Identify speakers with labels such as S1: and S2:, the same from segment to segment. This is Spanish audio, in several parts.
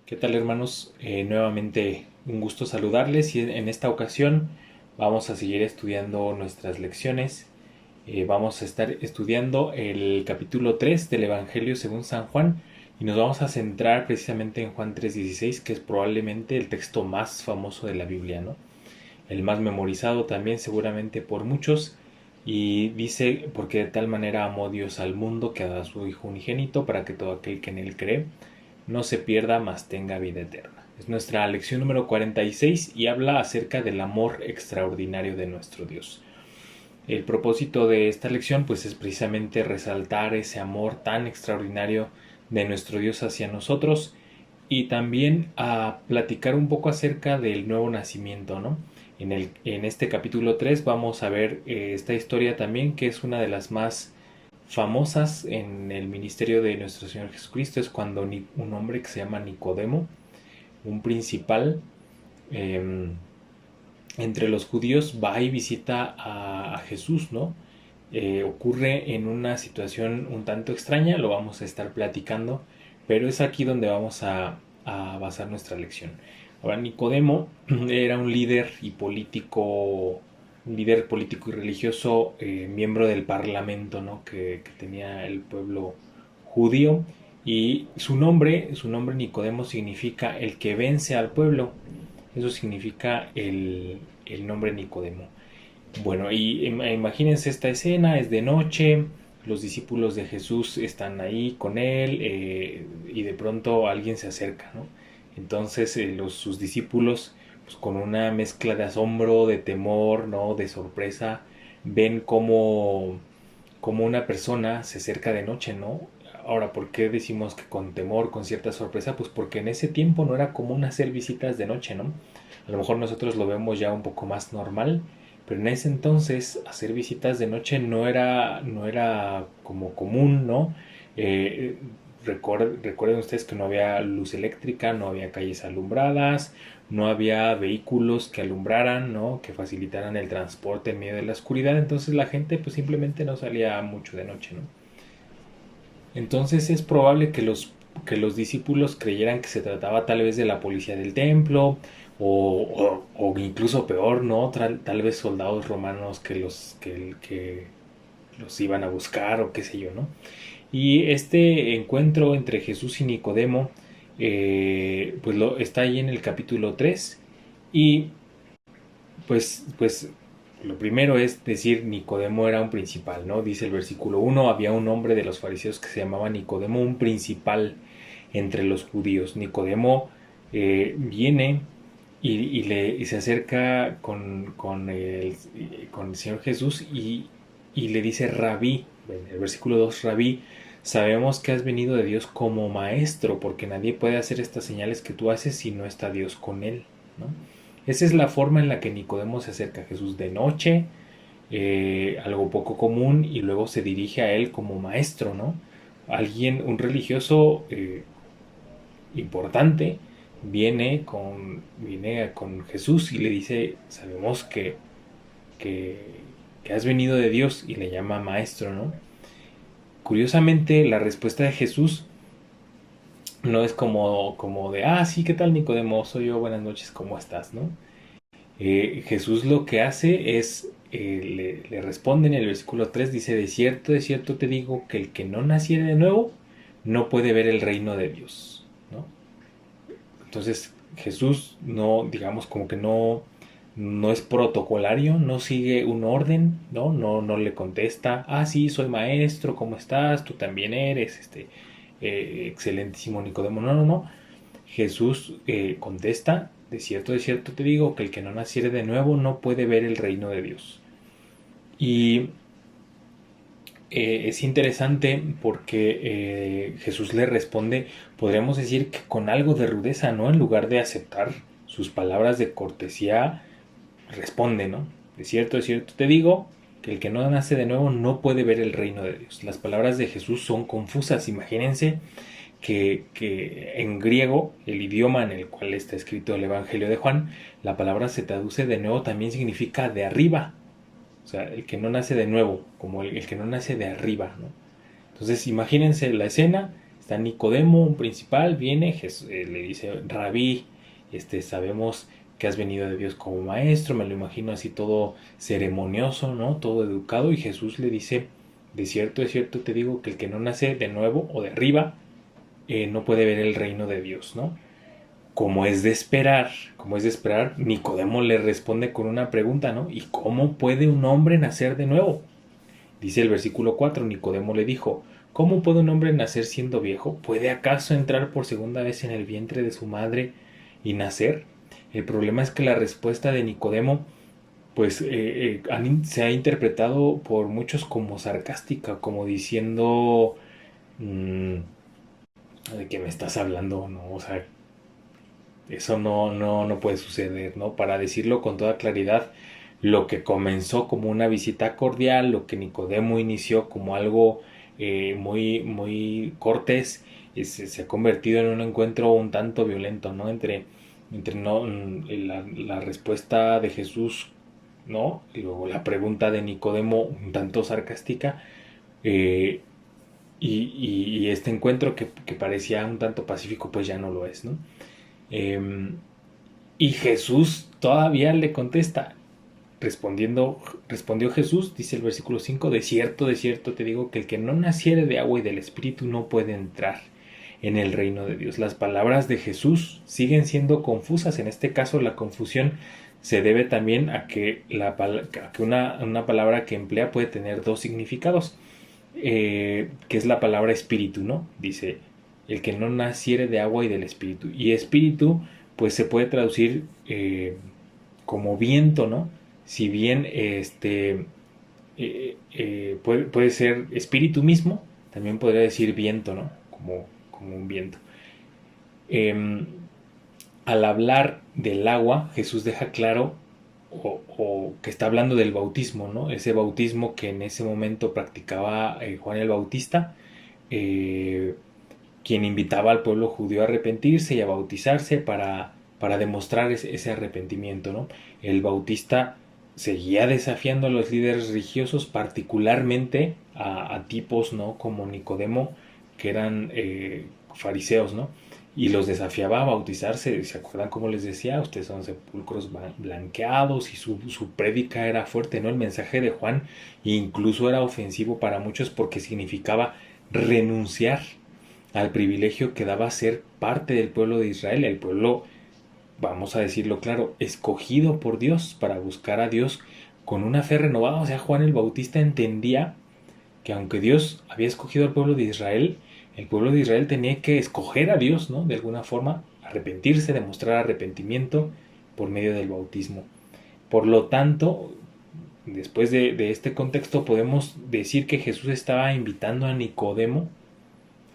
S1: ¿Qué tal, hermanos? Nuevamente un gusto saludarles y en esta ocasión vamos a seguir estudiando nuestras lecciones. Vamos a estar estudiando el capítulo 3 del Evangelio según San Juan y nos vamos a centrar precisamente en Juan 3:16, que es probablemente el texto más famoso de la Biblia, ¿no? El más memorizado también seguramente por muchos. Y dice: porque de tal manera amó Dios al mundo que ha dado a su Hijo unigénito, para que todo aquel que en él cree no se pierda, mas tenga vida eterna. Es nuestra lección número 46 y habla acerca del amor extraordinario de nuestro Dios. El propósito de esta lección pues es precisamente resaltar ese amor tan extraordinario de nuestro Dios hacia nosotros, y también a platicar un poco acerca del nuevo nacimiento, ¿no? En este capítulo 3 vamos a ver esta historia también, que es una de las más famosas en el ministerio de nuestro Señor Jesucristo. Es cuando un hombre que se llama Nicodemo, un principal eh, entre los judíos, va y visita a Jesús, ¿no? Ocurre en una situación un tanto extraña, lo vamos a estar platicando, pero es aquí donde vamos a basar nuestra lección. Ahora, Nicodemo era un líder político y religioso, miembro del parlamento, ¿no? que tenía el pueblo judío, y su nombre Nicodemo significa el que vence al pueblo. Eso significa el nombre Nicodemo. Bueno, y imagínense esta escena: es de noche, los discípulos de Jesús están ahí con él, y de pronto alguien se acerca, ¿no? Entonces sus discípulos, pues, con una mezcla de asombro, de temor, ¿no? De sorpresa, ven como una persona se acerca de noche, ¿no? Ahora, ¿por qué decimos que con temor, con cierta sorpresa? Pues porque en ese tiempo no era común hacer visitas de noche, ¿no? A lo mejor nosotros lo vemos ya un poco más normal, pero en ese entonces hacer visitas de noche no era como común, ¿no? Eh, recuerden ustedes que no había luz eléctrica, no había calles alumbradas, no había vehículos que alumbraran, ¿no? Que facilitaran el transporte en medio de la oscuridad. Entonces la gente pues simplemente no salía mucho de noche, ¿no? Entonces es probable que los discípulos creyeran que se trataba tal vez de la policía del templo, o incluso peor, ¿no? Tal vez soldados romanos que los iban a buscar, o qué sé yo, ¿no? Y este encuentro entre Jesús y Nicodemo, pues está ahí en el capítulo 3. Y pues lo primero es decir: Nicodemo era un principal, ¿no? Dice el versículo 1: había un hombre de los fariseos que se llamaba Nicodemo, un principal entre los judíos. Nicodemo viene y se acerca con el Señor Jesús, y le dice: Rabí, en el versículo 2: Rabí, sabemos que has venido de Dios como maestro, porque nadie puede hacer estas señales que tú haces si no está Dios con él, ¿no? Esa es la forma en la que Nicodemo se acerca a Jesús de noche, algo poco común, y luego se dirige a él como maestro, ¿no? Un religioso importante, viene con Jesús y le dice: sabemos que, que has venido de Dios, y le llama maestro, ¿no? Curiosamente, la respuesta de Jesús no es como de: sí, ¿qué tal, Nicodemo? Soy yo, buenas noches, ¿cómo estás?, ¿no? Jesús lo que hace es, le responde en el versículo 3, dice: de cierto te digo que el que no naciere de nuevo no puede ver el reino de Dios, ¿no? Entonces Jesús no, digamos, como que no es protocolario, no sigue un orden, no le contesta: sí, soy maestro, ¿cómo estás? Tú también eres excelentísimo Nicodemo. No, no, no. Jesús contesta: de cierto te digo que el que no naciere de nuevo no puede ver el reino de Dios. Y es interesante porque Jesús le responde, podríamos decir que con algo de rudeza, ¿no? En lugar de aceptar sus palabras de cortesía, responde, ¿no? De cierto te digo que el que no nace de nuevo no puede ver el reino de Dios. Las palabras de Jesús son confusas. Imagínense que en griego, el idioma en el cual está escrito el Evangelio de Juan, la palabra se traduce de nuevo, también significa de arriba. O sea, el que no nace de nuevo, como el que no nace de arriba, ¿no? Entonces imagínense la escena: está Nicodemo, un principal, viene, le dice, Rabí, sabemos que has venido de Dios como maestro, me lo imagino así todo ceremonioso, ¿no? Todo educado, y Jesús le dice, de cierto te digo que el que no nace de nuevo o de arriba, no puede ver el reino de Dios, ¿no? Como es de esperar, Nicodemo le responde con una pregunta, ¿no? ¿Y cómo puede un hombre nacer de nuevo? Dice el versículo 4, Nicodemo le dijo, ¿cómo puede un hombre nacer siendo viejo? ¿Puede acaso entrar por segunda vez en el vientre de su madre y nacer? El problema es que la respuesta de Nicodemo pues se ha interpretado por muchos como sarcástica, como diciendo, mmm, ¿de qué me estás hablando? ¿No? O sea, eso no puede suceder, ¿no? Para decirlo con toda claridad, lo que comenzó como una visita cordial, lo que Nicodemo inició como algo muy cortés, se ha convertido en un encuentro un tanto violento, ¿no? Entre no, la respuesta de Jesús, ¿no? Y luego la pregunta de Nicodemo un tanto sarcástica, eh, y este encuentro que parecía un tanto pacífico, pues ya no lo es, ¿no? Eh, y Jesús todavía le contesta, respondió Jesús, dice el versículo 5, de cierto te digo que el que no naciere de agua y del Espíritu no puede entrar en el reino de Dios. Las palabras de Jesús siguen siendo confusas. En este caso la confusión se debe también a que, una palabra que emplea puede tener dos significados, que es la palabra espíritu, ¿no? Dice, el que no naciere de agua y del Espíritu. Y espíritu pues se puede traducir como viento, ¿no? Si bien puede ser espíritu mismo, también podría decir viento, ¿no? Como un viento. Eh, Al hablar del agua, Jesús deja claro o que está hablando del bautismo, ¿no? Ese bautismo que en ese momento practicaba Juan el Bautista, eh, quien invitaba al pueblo judío a arrepentirse y a bautizarse para demostrar ese arrepentimiento, ¿no? El bautista seguía desafiando a los líderes religiosos, particularmente a tipos, ¿no? Como Nicodemo, que eran fariseos, ¿no? Y los desafiaba a bautizarse. ¿Se acuerdan cómo les decía? Ustedes son sepulcros blanqueados, y su prédica era fuerte, ¿no? El mensaje de Juan incluso era ofensivo para muchos porque significaba renunciar al privilegio que daba ser parte del pueblo de Israel, el pueblo, vamos a decirlo claro, escogido por Dios para buscar a Dios con una fe renovada. O sea, Juan el Bautista entendía que aunque Dios había escogido al pueblo de Israel, el pueblo de Israel tenía que escoger a Dios, ¿no? De alguna forma, arrepentirse, demostrar arrepentimiento por medio del bautismo. Por lo tanto, después de este contexto, podemos decir que Jesús estaba invitando a Nicodemo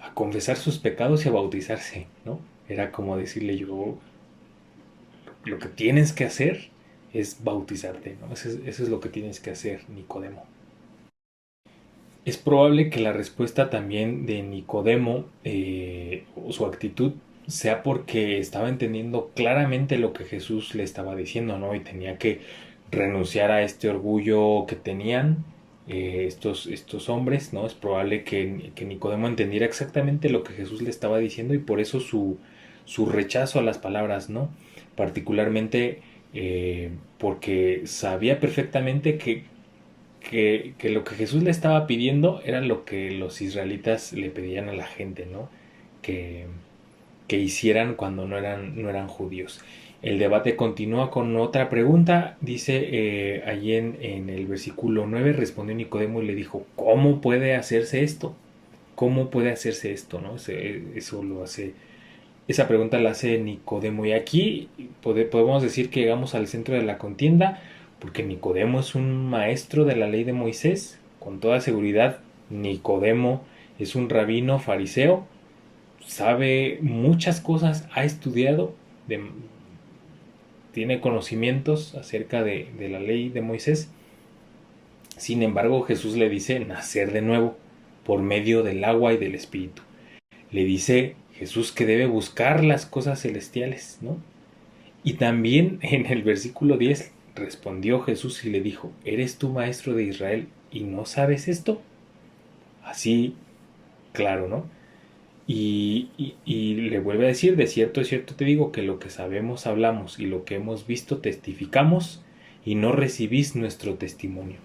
S1: a confesar sus pecados y a bautizarse, ¿no? Era como decirle, yo, lo que tienes que hacer es bautizarte, ¿no? Eso es lo que tienes que hacer, Nicodemo. Es probable que la respuesta también de Nicodemo, o su actitud, sea porque estaba entendiendo claramente lo que Jesús le estaba diciendo, ¿no? Y tenía que renunciar a este orgullo que tenían estos hombres, ¿no? Es probable que Nicodemo entendiera exactamente lo que Jesús le estaba diciendo, y por eso su rechazo a las palabras, ¿no? Particularmente porque sabía perfectamente que lo que Jesús le estaba pidiendo era lo que los israelitas le pedían a la gente, ¿no? Que, que hicieran cuando no eran judíos. El debate continúa con otra pregunta. Dice allí en el versículo 9, respondió Nicodemo y le dijo, ¿cómo puede hacerse esto? ¿Cómo puede hacerse esto? ¿No? Eso lo hace. Esa pregunta la hace Nicodemo. Y aquí podemos decir que llegamos al centro de la contienda, porque Nicodemo es un maestro de la ley de Moisés. Con toda seguridad, Nicodemo es un rabino fariseo, sabe muchas cosas, ha estudiado, tiene conocimientos acerca de la ley de Moisés. Sin embargo, Jesús le dice nacer de nuevo por medio del agua y del Espíritu. Le dice Jesús que debe buscar las cosas celestiales, ¿no? Y también en el versículo 10 respondió Jesús y le dijo, ¿eres tú maestro de Israel y no sabes esto? Así, claro, ¿no? Y le vuelve a decir, de cierto te digo que lo que sabemos hablamos y lo que hemos visto testificamos y no recibís nuestro testimonio.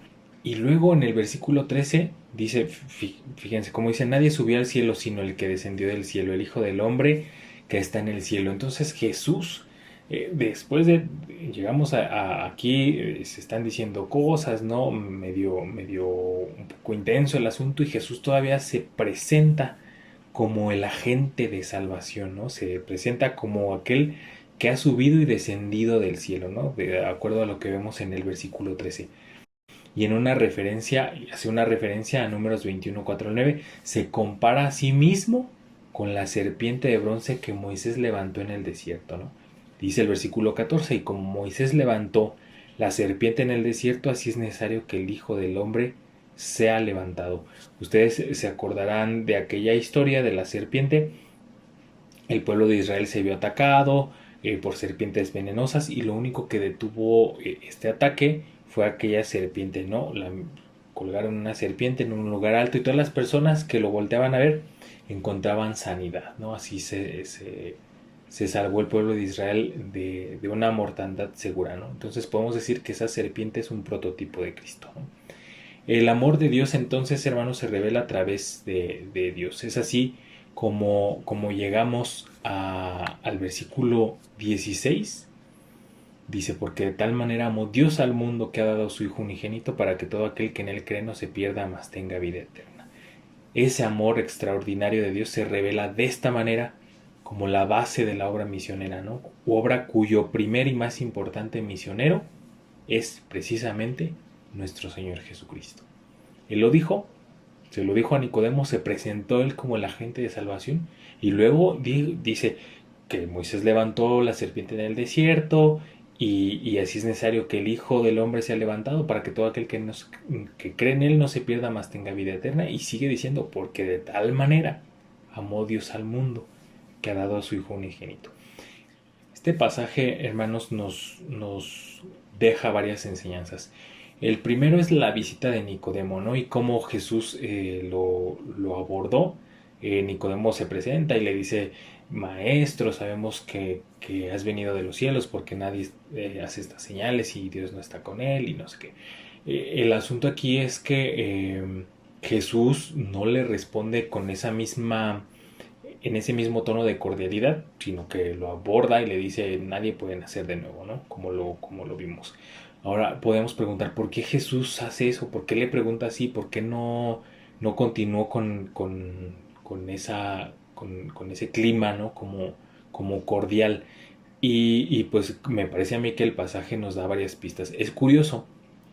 S1: Y luego en el versículo 13 dice, fíjense cómo dice, nadie subió al cielo sino el que descendió del cielo, el Hijo del Hombre que está en el cielo. Entonces Jesús, después de, llegamos aquí, se están diciendo cosas, ¿no? Medio un poco intenso el asunto y Jesús todavía se presenta como el agente de salvación, ¿no? Se presenta como aquel que ha subido y descendido del cielo, ¿no? De acuerdo a lo que vemos en el versículo 13. Y en una referencia, hace una referencia a Números 21, 4 al 9, se compara a sí mismo con la serpiente de bronce que Moisés levantó en el desierto, ¿no? Dice el versículo 14, y como Moisés levantó la serpiente en el desierto, así es necesario que el Hijo del Hombre sea levantado. Ustedes se acordarán de aquella historia de la serpiente. El pueblo de Israel se vio atacado por serpientes venenosas y lo único que detuvo este ataque fue aquella serpiente, ¿no? Colgaron una serpiente en un lugar alto y todas las personas que lo volteaban a ver encontraban sanidad, ¿no? Así se salvó el pueblo de Israel de una mortandad segura, ¿no? Entonces podemos decir que esa serpiente es un prototipo de Cristo, ¿no? El amor de Dios entonces, hermanos, se revela a través de Dios. Es así como llegamos al versículo 16. Dice, porque de tal manera amó Dios al mundo que ha dado a su Hijo unigénito para que todo aquel que en él cree no se pierda, mas tenga vida eterna. Ese amor extraordinario de Dios se revela de esta manera como la base de la obra misionera, ¿no? Obra cuyo primer y más importante misionero es precisamente nuestro Señor Jesucristo. Él lo dijo, se lo dijo a Nicodemo, se presentó él como el agente de salvación y luego dice que Moisés levantó la serpiente en el desierto y así es necesario que el Hijo del Hombre sea levantado para que todo aquel que cree en él no se pierda, mas tenga vida eterna. Y sigue diciendo, porque de tal manera amó Dios al mundo que ha dado a su Hijo unigénito. Este pasaje, hermanos, nos deja varias enseñanzas. El primero es la visita de Nicodemo, ¿no? Y cómo Jesús lo abordó. Nicodemo se presenta y le dice, Maestro, sabemos que has venido de los cielos porque nadie hace estas señales y Dios no está con él y no sé qué. El asunto aquí es que Jesús no le responde con esa misma en ese mismo tono de cordialidad, sino que lo aborda y le dice nadie puede nacer de nuevo, ¿no? Como lo vimos. Ahora podemos preguntar por qué Jesús hace eso, por qué le pregunta así, por qué no continuó con ese clima, ¿no? Como cordial. Pues me parece a mí que el pasaje nos da varias pistas. Es curioso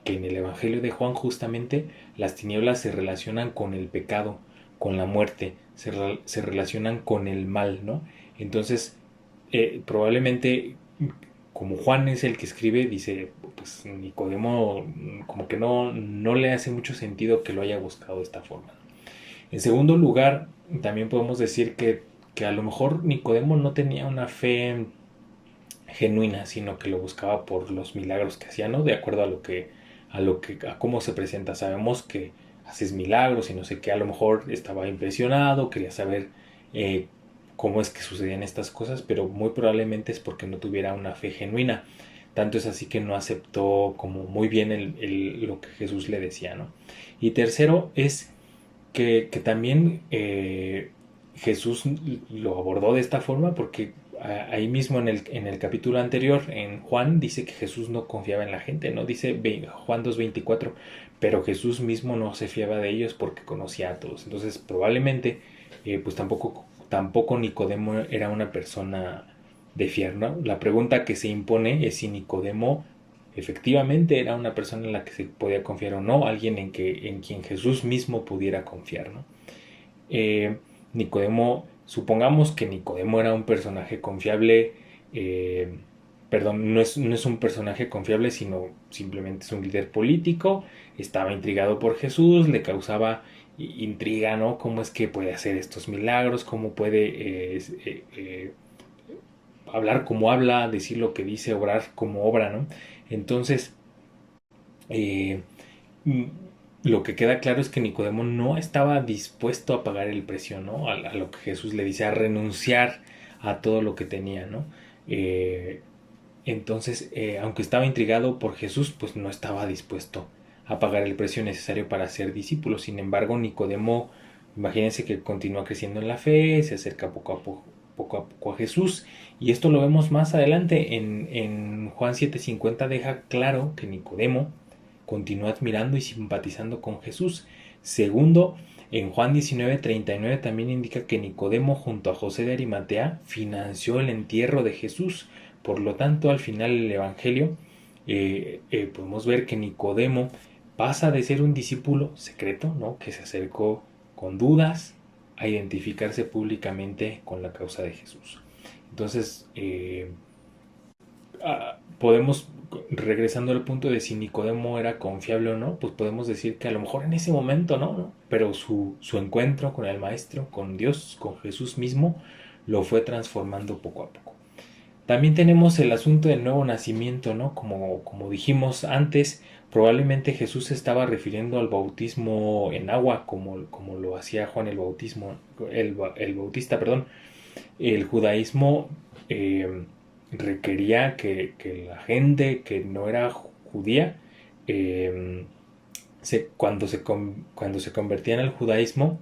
S1: que en el Evangelio de Juan justamente las tinieblas se relacionan con el pecado, con la muerte, se relacionan con el mal, ¿no? Entonces, probablemente, como Juan es el que escribe, dice, pues Nicodemo como que no le hace mucho sentido que lo haya buscado de esta forma. En segundo lugar, también podemos decir que a lo mejor Nicodemo no tenía una fe genuina, sino que lo buscaba por los milagros que hacía, ¿no? De acuerdo a cómo se presenta. Sabemos que haces milagros y no sé qué, a lo mejor estaba impresionado, quería saber cómo es que sucedían estas cosas, pero muy probablemente es porque no tuviera una fe genuina. Tanto es así que no aceptó como muy bien lo que Jesús le decía, ¿no? Y tercero es que también Jesús lo abordó de esta forma porque ahí mismo en el capítulo anterior, en Juan, dice que Jesús no confiaba en la gente, ¿no? Dice Juan 2:24, pero Jesús mismo no se fiaba de ellos porque conocía a todos. Entonces probablemente pues tampoco Nicodemo era una persona de fiar, ¿no? La pregunta que se impone es si Nicodemo efectivamente era una persona en la que se podía confiar o no, alguien en quien Jesús mismo pudiera confiar, ¿no? Eh, Nicodemo, supongamos que Nicodemo era un personaje confiable, eh, perdón, no es un personaje confiable, sino simplemente es un líder político, estaba intrigado por Jesús, le causaba intriga, ¿no? ¿Cómo es que puede hacer estos milagros? ¿Cómo puede hablar como habla, decir lo que dice, obrar como obra, ¿no? Entonces, eh, lo que queda claro es que Nicodemo no estaba dispuesto a pagar el precio, ¿no? A lo que Jesús le dice, a renunciar a todo lo que tenía, ¿no? Eh, entonces, aunque estaba intrigado por Jesús, pues no estaba dispuesto a pagar el precio necesario para ser discípulo. Sin embargo, Nicodemo, imagínense que continúa creciendo en la fe, se acerca poco a poco a Jesús. Y esto lo vemos más adelante. En Juan 7:50 deja claro que Nicodemo continúa admirando y simpatizando con Jesús. Segundo, en Juan 19:39 también indica que Nicodemo junto a José de Arimatea financió el entierro de Jesús. Por lo tanto, al final del Evangelio podemos ver que Nicodemo pasa de ser un discípulo secreto, ¿no? Que se acercó con dudas a identificarse públicamente con la causa de Jesús. Entonces, podemos, regresando al punto de si Nicodemo era confiable o no, pues podemos decir que a lo mejor en ese momento no, pero su encuentro con el Maestro, con Dios, con Jesús mismo, lo fue transformando poco a poco. También tenemos el asunto del nuevo nacimiento, ¿no? Como dijimos antes, probablemente Jesús se estaba refiriendo al bautismo en agua, como lo hacía Juan el Bautista, perdón. El judaísmo requería que la gente que no era judía, eh, cuando se convertían al judaísmo,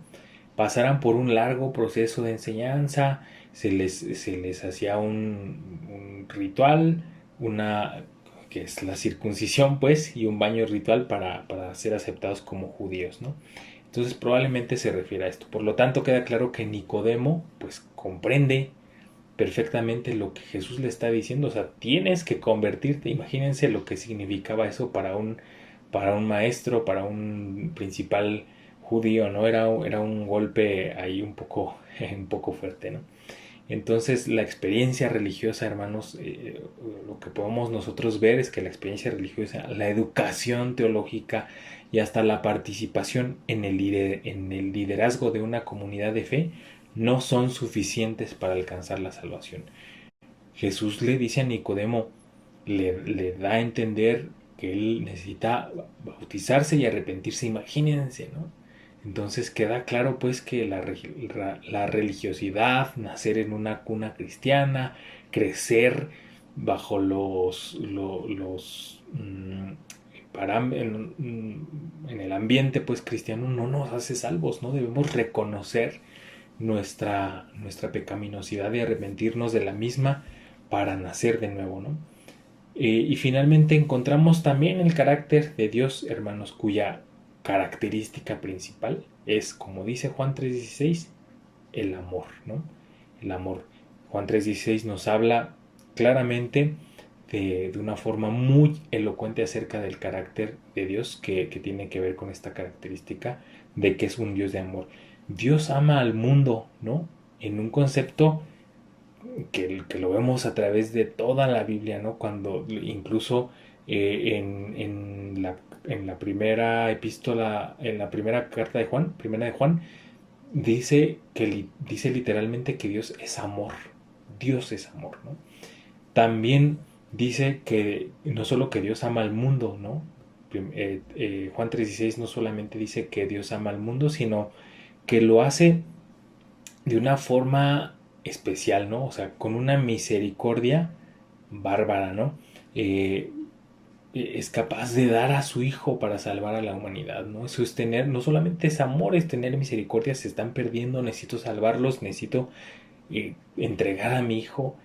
S1: pasaran por un largo proceso de enseñanza, se les hacía un ritual, una que es la circuncisión, pues, y un baño ritual para ser aceptados como judíos, ¿no? Entonces probablemente se refiere a esto. Por lo tanto, queda claro que Nicodemo, pues, comprende perfectamente lo que Jesús le está diciendo. O sea, tienes que convertirte. Imagínense lo que significaba eso para un maestro, para un principal judío, ¿no? Era un golpe ahí un poco fuerte, ¿no? Entonces la experiencia religiosa, hermanos, lo que podemos nosotros ver es que la experiencia religiosa, la educación teológica y hasta la participación en en el liderazgo de una comunidad de fe no son suficientes para alcanzar la salvación. Jesús le dice a Nicodemo, le da a entender que él necesita bautizarse y arrepentirse, imagínense, ¿no? Entonces queda claro pues que la religiosidad, nacer en una cuna cristiana, crecer bajo en el ambiente pues cristiano no nos hace salvos, ¿no? Debemos reconocer nuestra pecaminosidad y arrepentirnos de la misma para nacer de nuevo, ¿no? Y finalmente encontramos también el carácter de Dios, hermanos, cuya característica principal es, como dice Juan 3:16, el amor, ¿no? El amor. Juan 3:16 nos habla claramente de una forma muy elocuente acerca del carácter de Dios que tiene que ver con esta característica de que es un Dios de amor. Dios ama al mundo, ¿no? En un concepto que lo vemos a través de toda la Biblia, ¿no? Cuando incluso en la primera epístola, en la primera carta de Juan, primera de Juan, dice literalmente que Dios es amor, ¿no? También dice que no solo que Dios ama al mundo, ¿no? Juan 3:16 no solamente dice que Dios ama al mundo, sino que lo hace de una forma especial, ¿no? O sea, con una misericordia bárbara, ¿no? Eh, es capaz de dar a su hijo para salvar a la humanidad, ¿no? Eso es tener, no solamente es amor, es tener misericordia, se están perdiendo, necesito salvarlos, necesito entregar a mi hijo.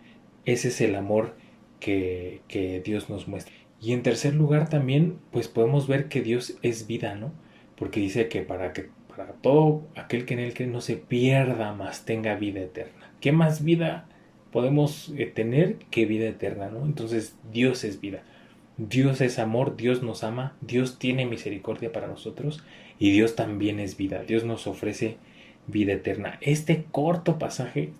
S1: Ese es el amor que Dios nos muestra. Y en tercer lugar también, pues podemos ver que Dios es vida, ¿no? Porque dice que para todo aquel que en él cree no se pierda, mas tenga vida eterna. ¿Qué más vida podemos tener que vida eterna, ¿no? Entonces Dios es vida. Dios es amor, Dios nos ama, Dios tiene misericordia para nosotros y Dios también es vida. Dios nos ofrece vida eterna. Este corto pasaje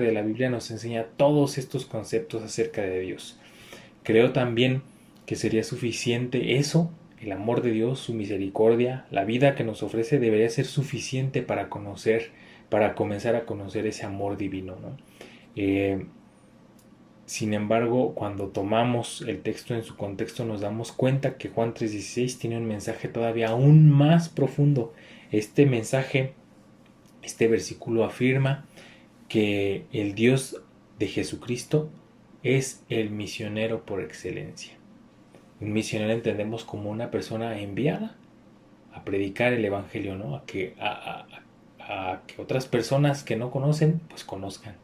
S1: de la Biblia nos enseña todos estos conceptos acerca de Dios. Creo también que sería suficiente eso, el amor de Dios, su misericordia, la vida que nos ofrece debería ser suficiente para comenzar a conocer ese amor divino, ¿no? Eh, Sin embargo, cuando tomamos el texto en su contexto nos damos cuenta que Juan 3:16 tiene un mensaje todavía aún más profundo. Este mensaje, este versículo afirma que el Dios de Jesucristo es el misionero por excelencia. Un misionero entendemos como una persona enviada a predicar el evangelio, ¿no? A que otras personas que no conocen, pues conozcan.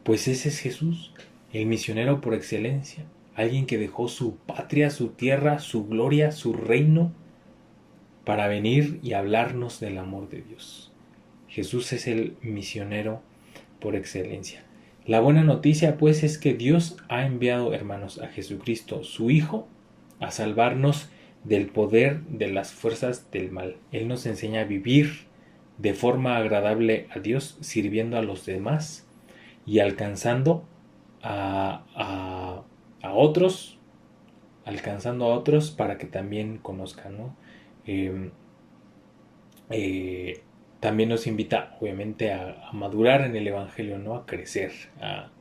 S1: Pues ese es Jesús, el misionero por excelencia, alguien que dejó su patria, su tierra, su gloria, su reino, para venir y hablarnos del amor de Dios. Jesús es el misionero por excelencia. La buena noticia, pues, es que Dios ha enviado, hermanos, a Jesucristo, su Hijo, a salvarnos del poder de las fuerzas del mal. Él nos enseña a vivir de forma agradable a Dios, sirviendo a los demás y alcanzando otros, alcanzando a otros para que también conozcan, ¿no? Eh, eh, También nos invita, obviamente, a madurar en el Evangelio, ¿no? A crecer, a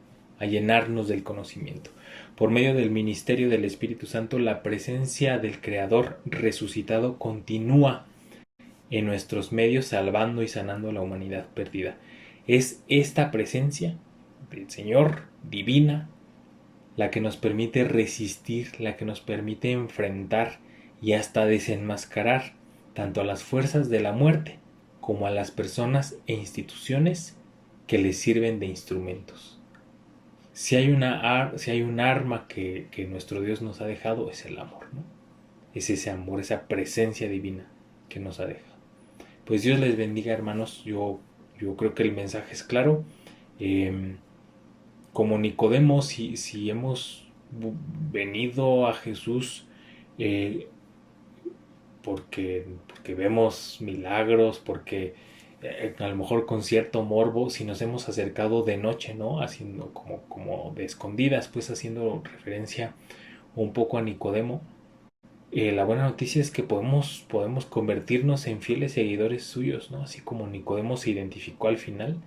S1: llenarnos del conocimiento. Por medio del ministerio del Espíritu Santo, la presencia del Creador resucitado continúa en nuestros medios, salvando y sanando a la humanidad perdida. Es esta presencia del Señor divina la que nos permite resistir, la que nos permite enfrentar y hasta desenmascarar tanto a las fuerzas de la muerte como a las personas e instituciones que les sirven de instrumentos. Si hay un arma que nuestro Dios nos ha dejado, es el amor, ¿no? Es ese amor, esa presencia divina que nos ha dejado. Pues Dios les bendiga, hermanos. Yo creo que el mensaje es claro. Como Nicodemo, si hemos venido a Jesús eh, porque vemos milagros, porque a lo mejor con cierto morbo, si nos hemos acercado de noche, ¿no? Haciendo como de escondidas, pues haciendo referencia un poco a Nicodemo. La buena noticia es que podemos convertirnos en fieles seguidores suyos, ¿no? Así como Nicodemo se identificó al final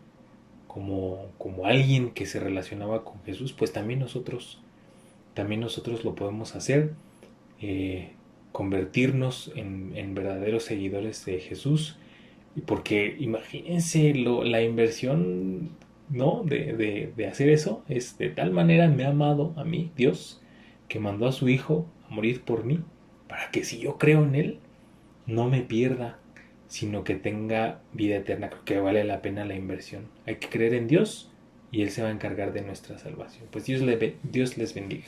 S1: como alguien que se relacionaba con Jesús, pues también nosotros lo podemos hacer, eh, convertirnos en verdaderos seguidores de Jesús, porque imagínense la inversión, ¿no? De hacer eso, es de tal manera me ha amado a mí, Dios, que mandó a su Hijo a morir por mí, para que si yo creo en Él, no me pierda, sino que tenga vida eterna. Creo que vale la pena la inversión. Hay que creer en Dios y Él se va a encargar de nuestra salvación. Pues Dios les bendiga.